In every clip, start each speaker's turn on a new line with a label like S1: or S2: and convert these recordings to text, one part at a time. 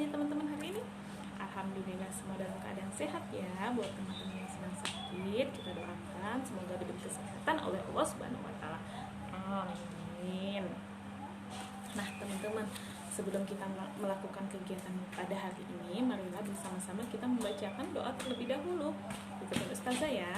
S1: teman-teman hari ini? Alhamdulillah semua dalam keadaan sehat ya. Buat teman-teman yang sedang sakit, kita doakan semoga diberi kesehatan oleh Allah Subhanahu wa taala. Amin. Nah, teman-teman, sebelum kita melakukan kegiatan pada hari ini, marilah bersama-sama kita membacakan doa terlebih dahulu. Ikutin Ustazah ya.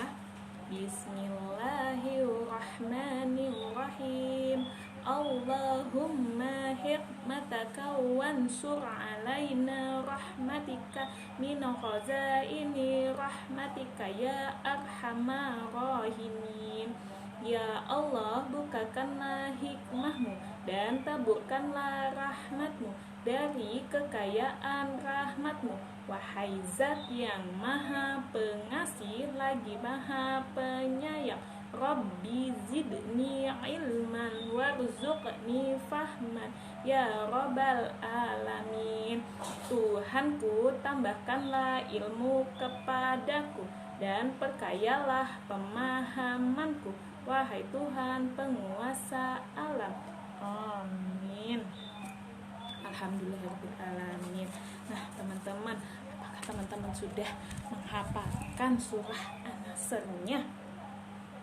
S1: Bismillahirrahmanirrahim. Allahumma hikmataka wansur alaina rahmatika min khazaini rahmatika ya arhamar rahimin. Ya Allah, bukakanlah hikmahmu dan taburkanlah rahmatmu dari kekayaan rahmatmu. Wahai Zat yang maha pengasih lagi maha penyayang, Rabbi zidni ilman warzuqni fahman ya Rabbal alamin. Tuhanku, tambahkanlah ilmu kepadaku dan perkayalah pemahamanku, wahai Tuhan penguasa alam. Amin. Alhamdulillahirabbil alamin. Nah, teman-teman, apakah teman-teman sudah menghafalkan surah An-Nasr-nya?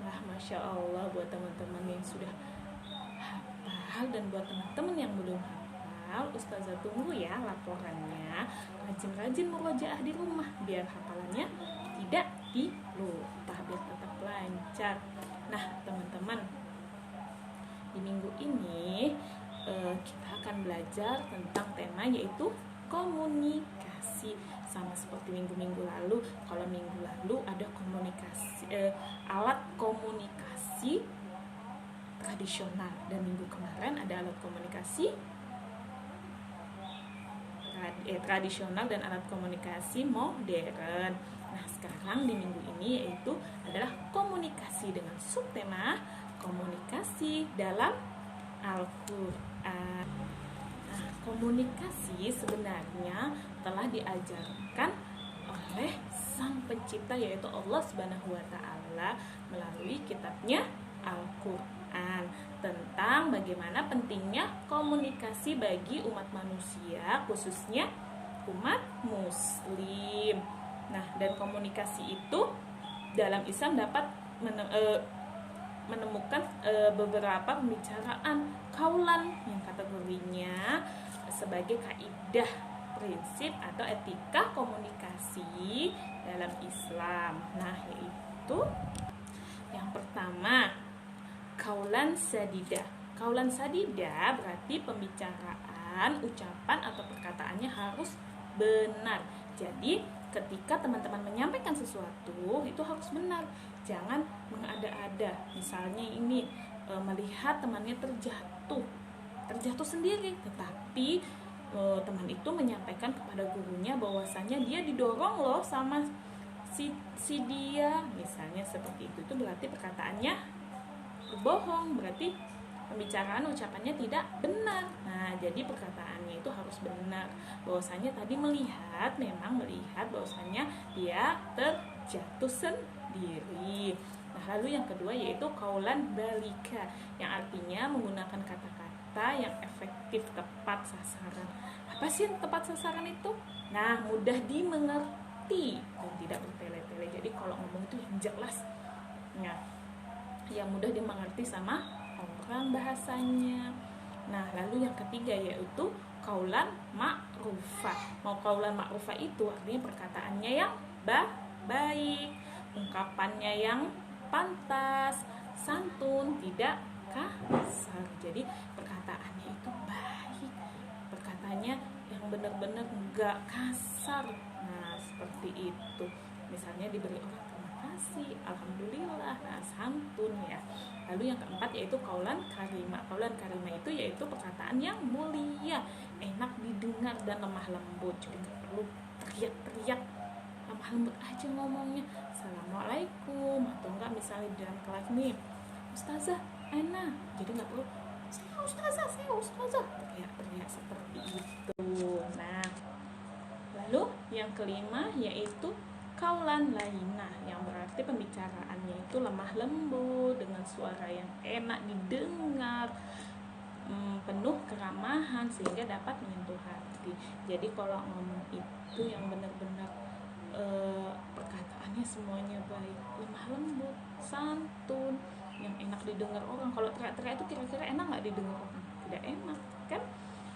S1: Nah, Masya Allah, buat teman-teman yang sudah hafal dan buat teman-teman yang belum hafal, Ustazah tunggu ya laporannya. Rajin-rajin murojaah di rumah biar hafalannya tidak dilupa, biar tetap lancar. Nah, teman-teman, di minggu ini kita akan belajar tentang tema yaitu komunikasi. Sama seperti minggu-minggu lalu. Kalau minggu lalu ada komunikasi, alat komunikasi tradisional, dan minggu kemarin ada alat komunikasi tradisional dan alat komunikasi modern. Nah, sekarang di minggu ini yaitu adalah komunikasi dengan subtema komunikasi dalam Al-Quran. Nah, komunikasi sebenarnya telah diajarkan oleh Sang Pencipta yaitu Allah Subhanahu wa taala melalui kitabnya Al-Quran tentang bagaimana pentingnya komunikasi bagi umat manusia, khususnya umat muslim. Nah, dan komunikasi itu dalam Islam dapat menemukan beberapa pembicaraan kaulan yang kategorinya sebagai kaidah prinsip atau etika komunikasi dalam Islam. Nah, yaitu yang pertama, kaulan sadida. Kaulan sadida berarti pembicaraan, ucapan atau perkataannya harus benar. Jadi ketika teman-teman menyampaikan sesuatu itu harus benar, jangan mengada-ada. Misalnya ini melihat temannya terjatuh sendiri, tetapi teman itu menyampaikan kepada gurunya bahwasanya dia didorong loh sama si dia, misalnya seperti itu berarti perkataannya berbohong, berarti pembicaraan ucapannya tidak benar. Nah, jadi perkataannya itu harus benar, bahwasanya tadi memang melihat bahwasanya dia terjatuh sendiri. Nah, lalu yang kedua yaitu kaulan balika, yang artinya menggunakan kata-kata yang efektif, tepat sasaran. Apa sih tepat sasaran itu? Nah, mudah dimengerti dan tidak bertele-tele. Jadi kalau ngomong itu yang jelas, nah, yang mudah dimengerti sama orang bahasanya. Nah, lalu yang ketiga yaitu kaulan ma'rufah. Mau kaulan ma'rufah itu artinya perkataannya yang baik, ungkapannya yang pantas, santun, tidak kasar. Jadi perkataannya itu baik, perkataannya yang benar-benar enggak kasar. Nah, seperti itu. Misalnya diberi orang terima kasih, alhamdulillah, nah santun ya. Lalu yang keempat yaitu kaulan karimah. Kaulan karimah itu yaitu perkataan yang mulia, enak didengar dan lemah lembut. Jadi nggak perlu teriak-teriak, lemah lembut aja ngomongnya. Assalamualaikum, atau enggak misalnya di dalam kelas nih, Ustazah, Ana. Jadi nggak perlu saya Ustazah, teriak-teriak seperti itu. Nah, lalu yang kelima yaitu kaulan lainah, yang berarti pembicaraannya itu lemah lembut dengan suara yang enak didengar, penuh keramahan sehingga dapat menyentuh hati. Jadi kalau ngomong itu yang benar-benar perkataannya semuanya baik, lemah lembut, santun, yang enak didengar orang. Kalau teriak-teriak itu kira-kira enak nggak didengar orang? Tidak enak kan?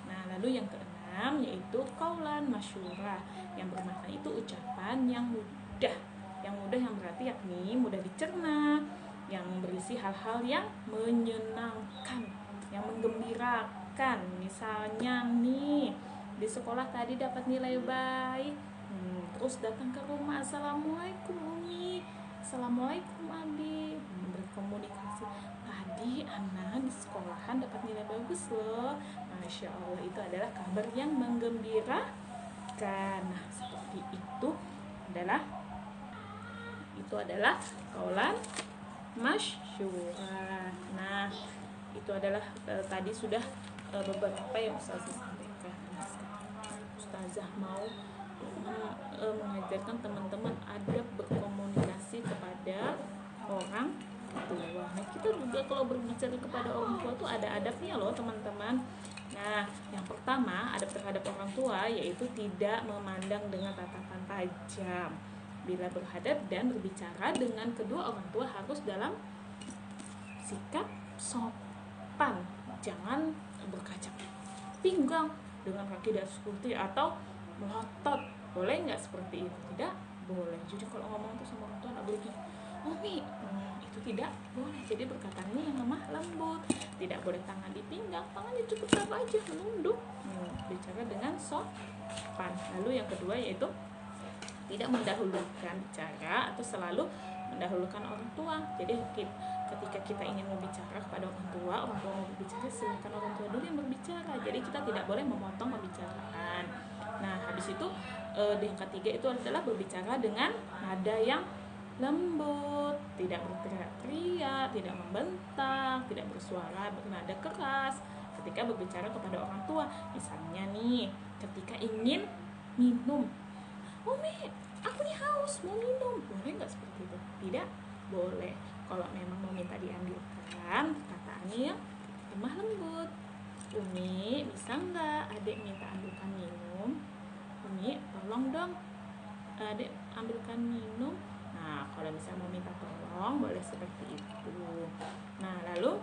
S1: Nah, lalu yang keenam yaitu qaulan masyura, yang bermakna itu ucapan yang mudah yang berarti yakni mudah dicerna, yang berisi hal-hal yang menyenangkan, yang menggembirakan. Misalnya nih, di sekolah tadi dapat nilai baik, terus datang ke rumah, assalamualaikum Umi, assalamualaikum Abi, berkomunikasi, tadi anak di sekolahan dapat nilai bagus loh, Masya Allah. Itu adalah kabar yang menggembirakan. Nah, seperti itu adalah qaulan masyura. Nah, itu adalah tadi sudah beberapa yang Ustazah sampaikan. Ustazah mau mengajarkan teman-teman adab berkomunikasi kepada orang tua. Nah, kita juga kalau berbicara kepada orang tua tuh ada adabnya loh teman-teman. Nah, yang pertama adab terhadap orang tua yaitu tidak memandang dengan tatapan tajam. Bila berhadap dan berbicara dengan kedua orang tua harus dalam sikap sopan, jangan berkaca pinggang dengan kaki dan seperti atau melotot. Boleh nggak seperti itu? Tidak boleh. Jadi kalau ngomong tuh sama orang tua nggak boleh Umi, itu tidak boleh. Jadi berkatanya yang lemah lembut, tidak boleh tangan di pinggang, tangannya cukup taruh aja menunduk. Bicara dengan sopan. Lalu yang kedua yaitu tidak mendahulukan bicara atau selalu mendahulukan orang tua. Jadi ketika kita ingin berbicara kepada orang tua mau berbicara, silakan orang tua dulu yang berbicara. Jadi kita tidak boleh memotong pembicaraan. Nah, habis itu yang ketiga itu adalah berbicara dengan nada yang lembut, tidak berteriak-teriak, tidak membentak, tidak bersuara bernada keras ketika berbicara kepada orang tua. Misalnya nih, ketika ingin minum, Umi, aku nih haus, mau minum. Boleh nggak seperti itu? Tidak boleh. Kalau memang mau minta diambilkan, perkataannya yang lemah lembut. Umi, bisa nggak adik minta ambilkan minum? Umi, tolong dong adik ambilkan minum. Nah, kalau misalnya mau minta tolong, boleh seperti itu. Nah, lalu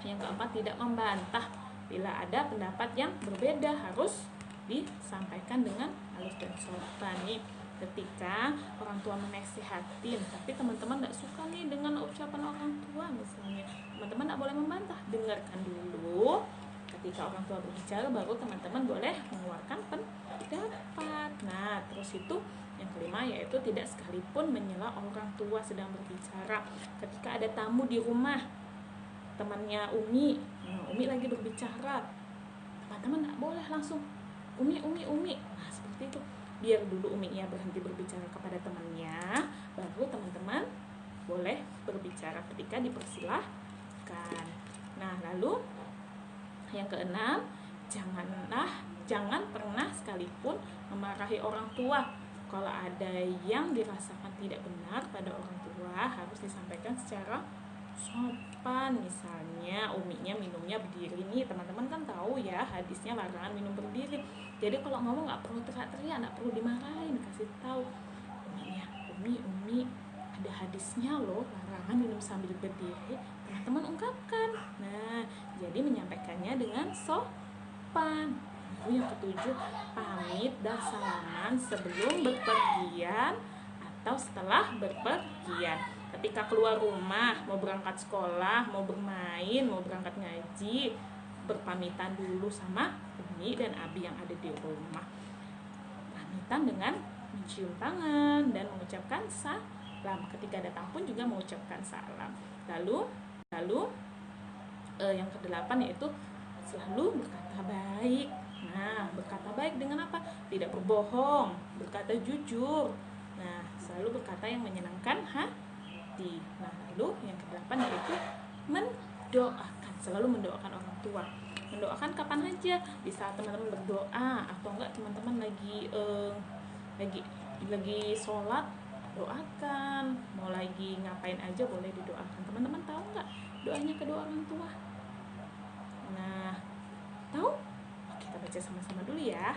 S1: yang keempat, tidak membantah. Bila ada pendapat yang berbeda harus disampaikan dengan halus dan sopan. Nih, ketika orang tua menasihatin tapi teman-teman nggak suka nih dengan ucapan orang tua misalnya, teman-teman nggak boleh membantah, dengarkan dulu. Ketika orang tua berbicara baru teman-teman boleh mengeluarkan pendapat. Nah, terus itu yang kelima yaitu tidak sekalipun menyela orang tua sedang berbicara. Ketika ada tamu di rumah temannya Umi lagi berbicara, teman-teman nggak boleh langsung Umi. Nah, seperti itu. Biar dulu Uminya berhenti berbicara kepada temannya, baru teman-teman boleh berbicara ketika dipersilahkan. Nah, lalu yang keenam, jangan pernah sekalipun memarahi orang tua. Kalau ada yang dirasakan tidak benar pada orang tua harus disampaikan secara sopan. Misalnya Uminya minumnya berdiri nih, teman-teman kan tahu ya hadisnya larangan minum berdiri. Jadi kalau ngomong nggak perlu teriak-teriak, nggak perlu dimarahin, kasih tahu Uminya, Umi ada hadisnya loh larangan minum sambil berdiri, teman-teman ungkapkan. Nah, jadi menyampaikannya dengan sopan. Lalu yang ketujuh, pamit dan salaman sebelum berpergian atau setelah berpergian. Ketika keluar rumah, mau berangkat sekolah, mau bermain, mau berangkat ngaji, berpamitan dulu sama Umi dan Abi yang ada di rumah. Pamitan dengan mencium tangan dan mengucapkan salam. Ketika datang pun juga mengucapkan salam. Lalu yang kedelapan yaitu selalu berkata baik. Nah, berkata baik dengan apa? Tidak berbohong, berkata jujur. Nah, selalu berkata yang menyenangkan hati. Nah, lalu yang kedelapan yaitu mendoakan, selalu mendoakan orang tua. Mendoakan kapan aja, di saat teman-teman berdoa atau enggak teman-teman lagi sholat, doakan. Mau lagi ngapain aja boleh didoakan. Teman-teman tahu enggak doanya kedua orang tua? Nah, tahu? Kita baca sama-sama dulu ya.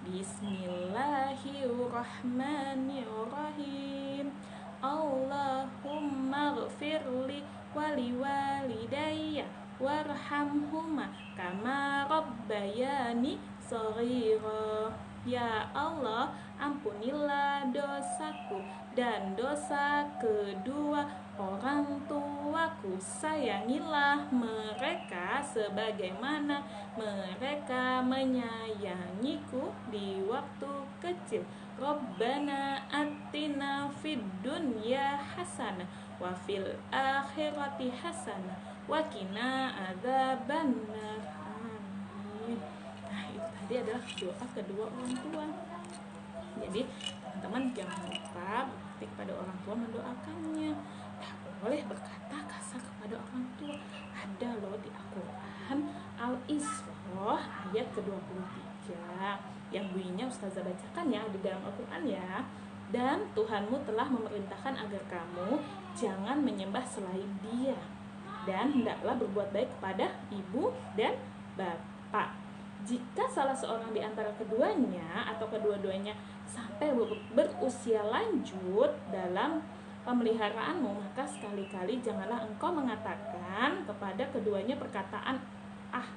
S1: Bismillahirrahmanirrahim. Allahumma ghfirli wali walidayya warhamhuma kama rabbayani shaghira. Ya Allah, ampunilah dosaku dan dosa kedua orang tuaku. Sayangilah mereka sebagaimana mereka menyayangiku di waktu kecil. Rabbana atina fid dunya hasanah wa fil akhirati hasanah wa qina adzabannar. Amin. Nah, itu tadi adalah doa kedua orang tua. Jadi teman-teman jangan lupa berbakti kepada orang tua, mendoakannya. Tak boleh berkata kasar kepada orang tua. Ada loh di Al-Quran Al-Isra ayat ke-23 yang bunyinya Ustazah bacakan ya di dalam Al-Quran ya. Dan Tuhanmu telah memerintahkan agar kamu jangan menyembah selain Dia, dan hendaklah berbuat baik kepada ibu dan bapak. Jika salah seorang di antara keduanya atau kedua-duanya sampai berusia lanjut dalam pemeliharaanmu, maka sekali-kali janganlah engkau mengatakan kepada keduanya perkataan ah,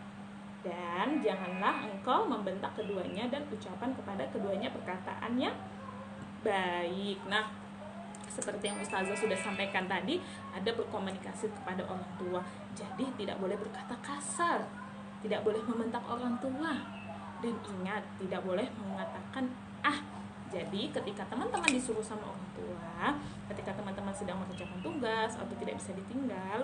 S1: dan janganlah engkau membentak keduanya dan ucapan kepada keduanya perkataan yang baik. Nah, seperti yang Ustazah sudah sampaikan tadi, ada berkomunikasi kepada orang tua. Jadi tidak boleh berkata kasar, tidak boleh membentak orang tua, dan ingat tidak boleh mengatakan ah. Jadi ketika teman-teman disuruh sama orang tua, ketika teman-teman sedang mengerjakan tugas atau tidak bisa ditinggal,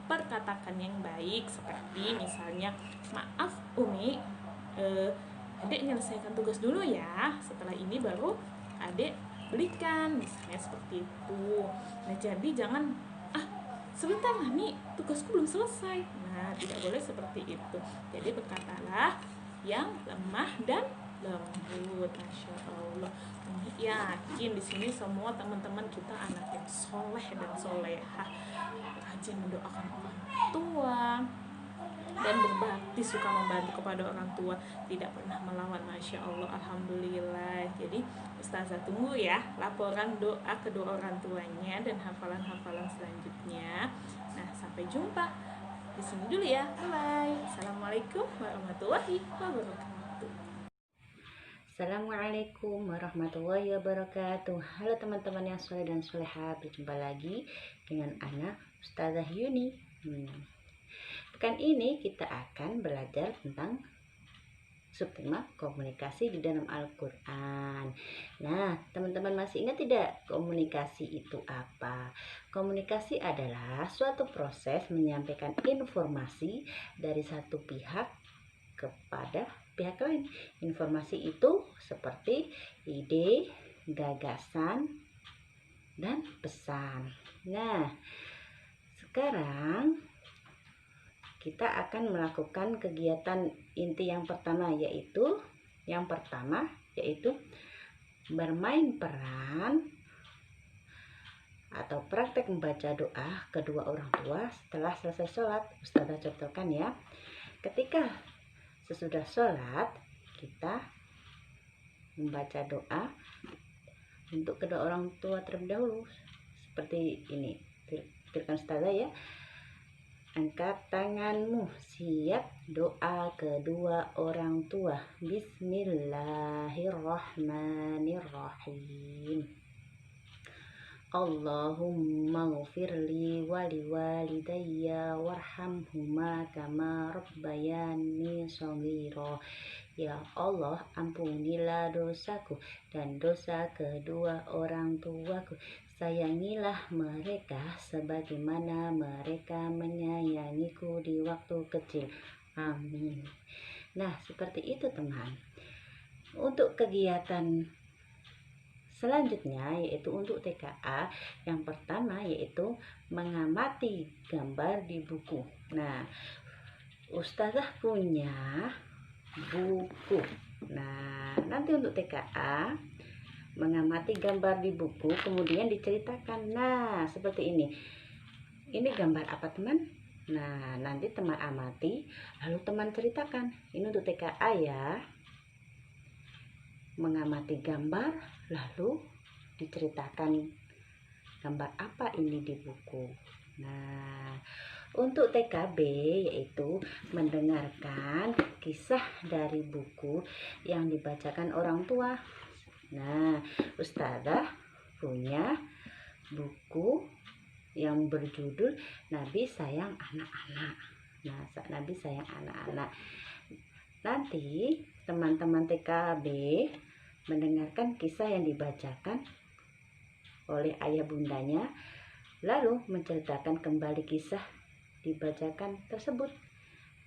S1: perkatakan yang baik, seperti misalnya, maaf Umi, adik menyelesaikan tugas dulu ya, setelah ini baru adik belikan, misalnya seperti itu. Nah, jadi jangan sebentar lah nih, tugasku belum selesai. Nah, tidak boleh seperti itu. Jadi berkatalah yang lemah dan lembut. Masya Allah. Yakin di sini semua teman-teman kita anak yang soleh dan solehah, rajin mendoakan orang tua dan berbakti, suka membantu kepada orang tua, tidak pernah melawan. Masya Allah, alhamdulillah. Jadi Ustazah tunggu ya laporan doa kedua orang tuanya dan hafalan-hafalan selanjutnya. Nah, sampai jumpa di sini dulu ya. Bye. Assalamualaikum warahmatullahi wabarakatuh.
S2: Assalamualaikum warahmatullahi wabarakatuh. Halo teman-teman yang soleh dan soleha, berjumpa lagi dengan Ana Ustazah Yuni. Pekan ini kita akan belajar tentang subtema komunikasi di dalam Al-Quran. Nah, teman-teman masih ingat tidak komunikasi itu apa? Komunikasi adalah suatu proses menyampaikan informasi dari satu pihak kepada pihak lain. Informasi itu seperti ide, gagasan, dan pesan. Nah, sekarang kita akan melakukan kegiatan inti yang pertama, yaitu bermain peran atau praktek membaca doa kedua orang tua setelah selesai sholat. Ustazah contohkan ya. Ketika sesudah sholat, kita membaca doa untuk kedua orang tua terlebih dahulu. Seperti ini, pikirkan Ustazah ya. Angkat tanganmu, siap doa kedua orang tua. Bismillahirrahmanirrahim. Allahumma ghfirli wali walidayya warhamhuma kama rabbayani shaghira. Ya Allah, ampunilah dosaku dan dosa kedua orang tuaku. Sayangilah mereka sebagaimana mereka menyayangiku di waktu kecil. Amin. Nah, seperti itu teman. Untuk kegiatan selanjutnya, yaitu untuk TKA, yang pertama yaitu mengamati gambar di buku. Nah, Ustazah punya buku. Nah, nanti untuk TKA mengamati gambar di buku, kemudian diceritakan. Nah, seperti ini. Ini gambar apa teman? Nah, nanti teman amati, lalu teman ceritakan. Ini untuk TKA ya. Mengamati gambar, lalu diceritakan gambar apa ini di buku. Nah, untuk TKB yaitu mendengarkan kisah dari buku yang dibacakan orang tua. Nah, Ustazah punya buku yang berjudul Nabi Sayang Anak-anak. Nah, Nabi Sayang Anak-anak. Nanti teman-teman TKB mendengarkan kisah yang dibacakan oleh ayah bundanya, lalu menceritakan kembali kisah dibacakan tersebut.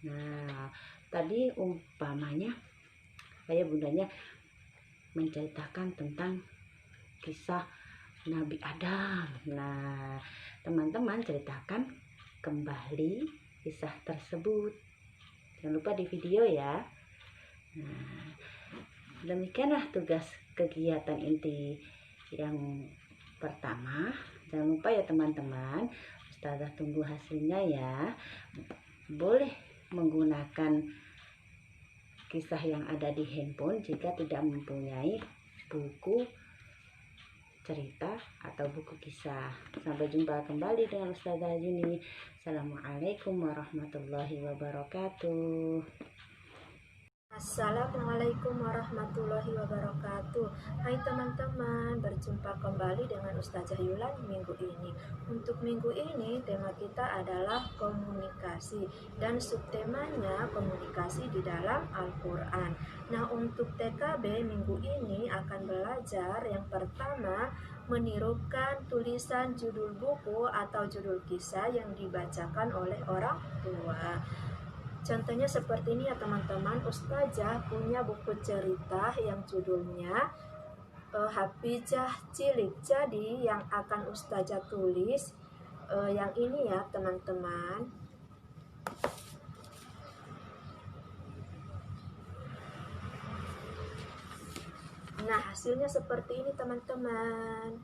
S2: Nah, tadi umpamanya ayah bundanya menceritakan tentang kisah Nabi Adam. Nah, teman-teman ceritakan kembali kisah tersebut. Jangan lupa di video ya. Nah, demikianlah tugas kegiatan inti yang pertama. Jangan lupa ya teman-teman, Ustazah tunggu hasilnya ya. Boleh menggunakan kisah yang ada di handphone jika tidak mempunyai buku cerita atau buku kisah. Sampai jumpa kembali dengan Ustazah Yuni. Assalamualaikum warahmatullahi wabarakatuh.
S3: Assalamualaikum warahmatullahi wabarakatuh. Hai teman-teman, berjumpa kembali dengan Ustazah Yulan minggu ini. Untuk minggu ini tema kita adalah komunikasi dan subtemanya komunikasi di dalam Al-Quran. Nah, untuk TKB minggu ini akan belajar yang pertama menirukan tulisan judul buku atau judul kisah yang dibacakan oleh orang tua. Contohnya seperti ini ya teman-teman. Ustazah punya buku cerita yang judulnya Hafizah Cilik. Jadi yang akan Ustazah tulis yang ini ya teman-teman. Nah, hasilnya seperti ini teman-teman.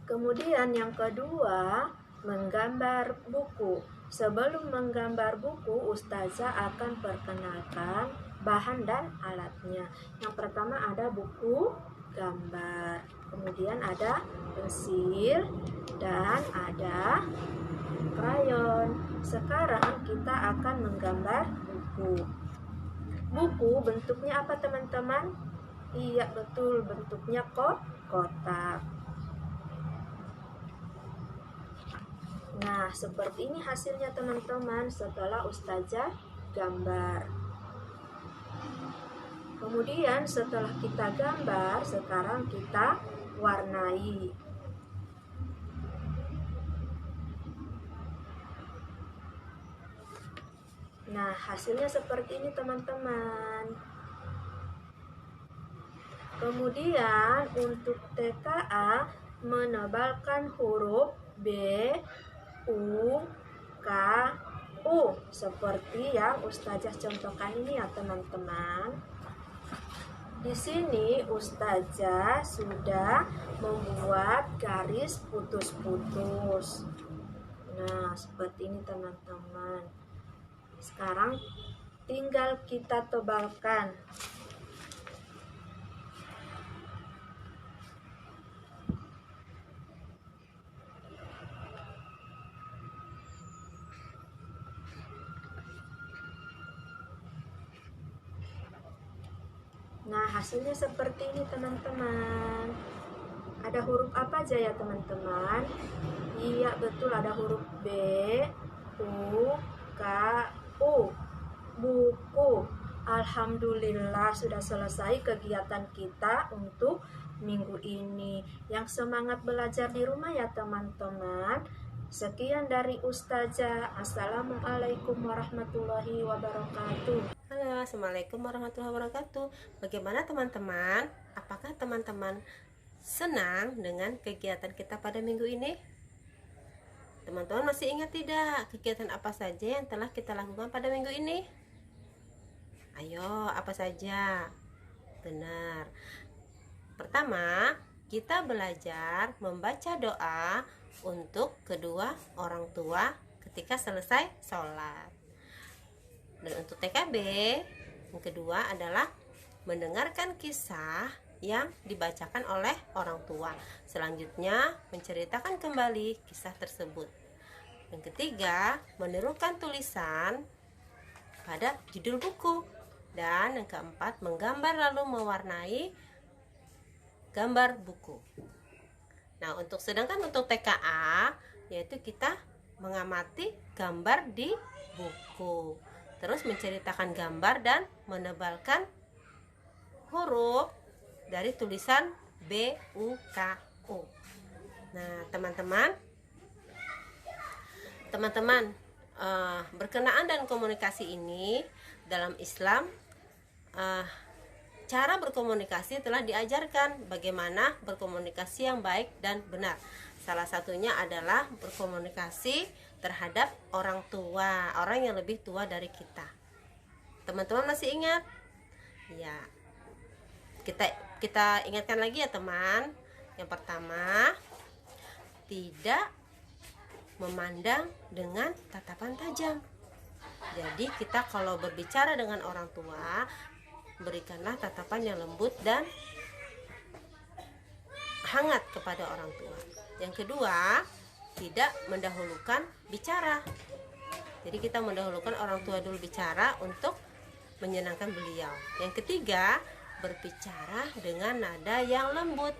S3: Kemudian yang kedua, menggambar buku. Sebelum menggambar buku, Ustazah akan perkenalkan bahan dan alatnya. Yang pertama ada buku gambar, kemudian ada pensil, dan ada krayon. Sekarang kita akan menggambar buku. Buku bentuknya apa teman-teman? Iya betul, bentuknya kotak. Nah, seperti ini hasilnya teman-teman setelah Ustazah gambar. Kemudian setelah kita gambar, sekarang kita warnai. Nah, hasilnya seperti ini teman-teman. Kemudian untuk TKA menebalkan huruf B, U, K, U seperti yang Ustazah contohkan ini ya teman-teman. Di sini Ustazah sudah membuat garis putus-putus. Nah, seperti ini teman-teman. Sekarang tinggal kita tebalkan. Nah, hasilnya seperti ini teman-teman. Ada huruf apa aja ya teman-teman? Iya betul, ada huruf B, U, K, U. Buku. Alhamdulillah sudah selesai kegiatan kita untuk minggu ini. Yang semangat belajar di rumah ya teman-teman. Sekian dari Ustazah. Assalamualaikum warahmatullahi wabarakatuh.
S4: Halo, assalamualaikum warahmatullahi wabarakatuh. Bagaimana teman-teman? Apakah teman-teman senang dengan kegiatan kita pada minggu ini? Teman-teman masih ingat tidak kegiatan apa saja yang telah kita lakukan pada minggu ini? Ayo, apa saja? Benar. Pertama, kita belajar membaca doa untuk kedua orang tua ketika selesai sholat. Dan untuk TKB yang kedua adalah mendengarkan kisah yang dibacakan oleh orang tua. Selanjutnya menceritakan kembali kisah tersebut. Yang ketiga, menirukan tulisan pada judul buku. Dan yang keempat, menggambar lalu mewarnai gambar buku. Nah, sedangkan untuk TKA yaitu kita mengamati gambar di buku. Terus menceritakan gambar dan menebalkan huruf dari tulisan B, U, K, U. Nah, teman-teman, berkenaan dan komunikasi ini dalam Islam, cara berkomunikasi telah diajarkan bagaimana berkomunikasi yang baik dan benar. Salah satunya adalah berkomunikasi terhadap orang tua, orang yang lebih tua dari kita. Teman-teman masih ingat? Ya, kita ingatkan lagi ya teman. Yang pertama, tidak memandang dengan tatapan tajam. Jadi kita kalau berbicara dengan orang tua, berikanlah tatapan yang lembut dan hangat kepada orang tua. Yang kedua, tidak mendahulukan bicara. Jadi kita mendahulukan orang tua dulu bicara untuk menyenangkan beliau. Yang ketiga, berbicara dengan nada yang lembut.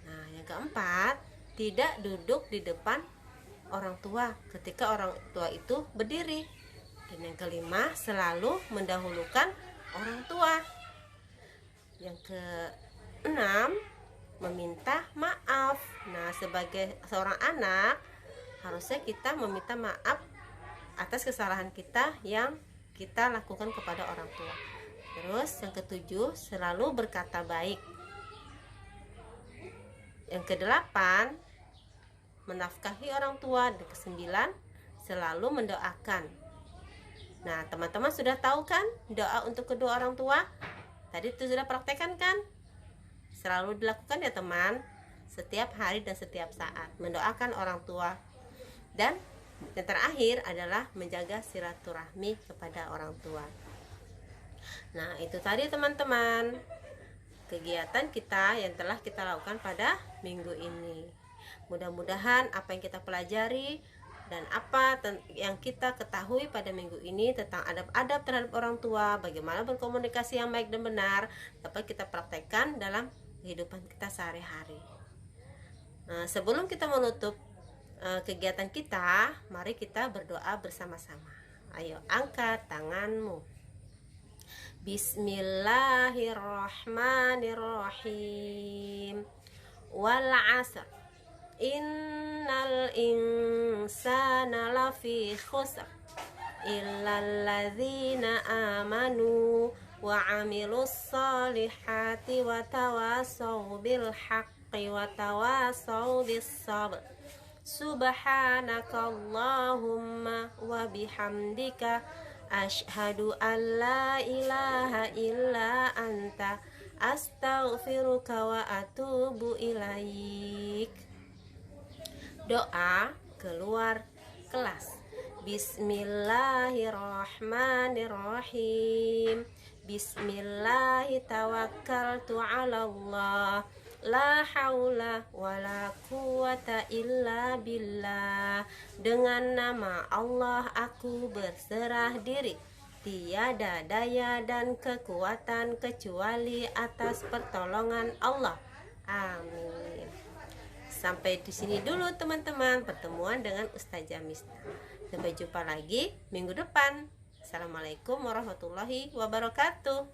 S4: Nah, yang keempat, tidak duduk di depan orang tua ketika orang tua itu berdiri. Dan yang kelima, selalu mendahulukan orang tua. Yang keenam, meminta maaf. Nah, sebagai seorang anak, harusnya kita meminta maaf atas kesalahan kita yang kita lakukan kepada orang tua. Terus yang ketujuh, selalu berkata baik. Yang kedelapan, menafkahi orang tua. Dan kesembilan, selalu mendoakan. Nah, teman-teman sudah tahu kan doa untuk kedua orang tua? Tadi itu sudah praktekkan kan? Selalu dilakukan ya teman, setiap hari dan setiap saat mendoakan orang tua. Dan yang terakhir adalah menjaga silaturahmi kepada orang tua. Nah, itu tadi teman-teman kegiatan kita yang telah kita lakukan pada minggu ini. Mudah-mudahan apa yang kita pelajari dan apa yang kita ketahui pada minggu ini tentang adab-adab terhadap orang tua, bagaimana berkomunikasi yang baik dan benar, dapat kita praktekkan dalam kehidupan kita sehari-hari. Nah, sebelum kita menutup kegiatan kita, mari kita berdoa bersama-sama. Ayo angkat tanganmu. Bismillahirrahmanirrahim. Wal 'asr. Innal insana lafi khusr illal ladzina amanu wa 'amilus solihati wa tawasaw bil haqqi wa tawasaw bis sabr. Subhanakallahumma wa bihamdika asyhadu an la ilaha illa anta astaghfiruka wa atubu ilaik. Doa keluar kelas. Bismillahirrahmanirrahim. Bismillahi tawakkaltu 'ala Allah. La haula wala quwata illa billah. Dengan nama Allah aku berserah diri. Tiada daya dan kekuatan kecuali atas pertolongan Allah. Amin. Sampai di sini dulu teman-teman pertemuan dengan Ustazah Misna. Sampai jumpa lagi minggu depan. Assalamualaikum warahmatullahi wabarakatuh.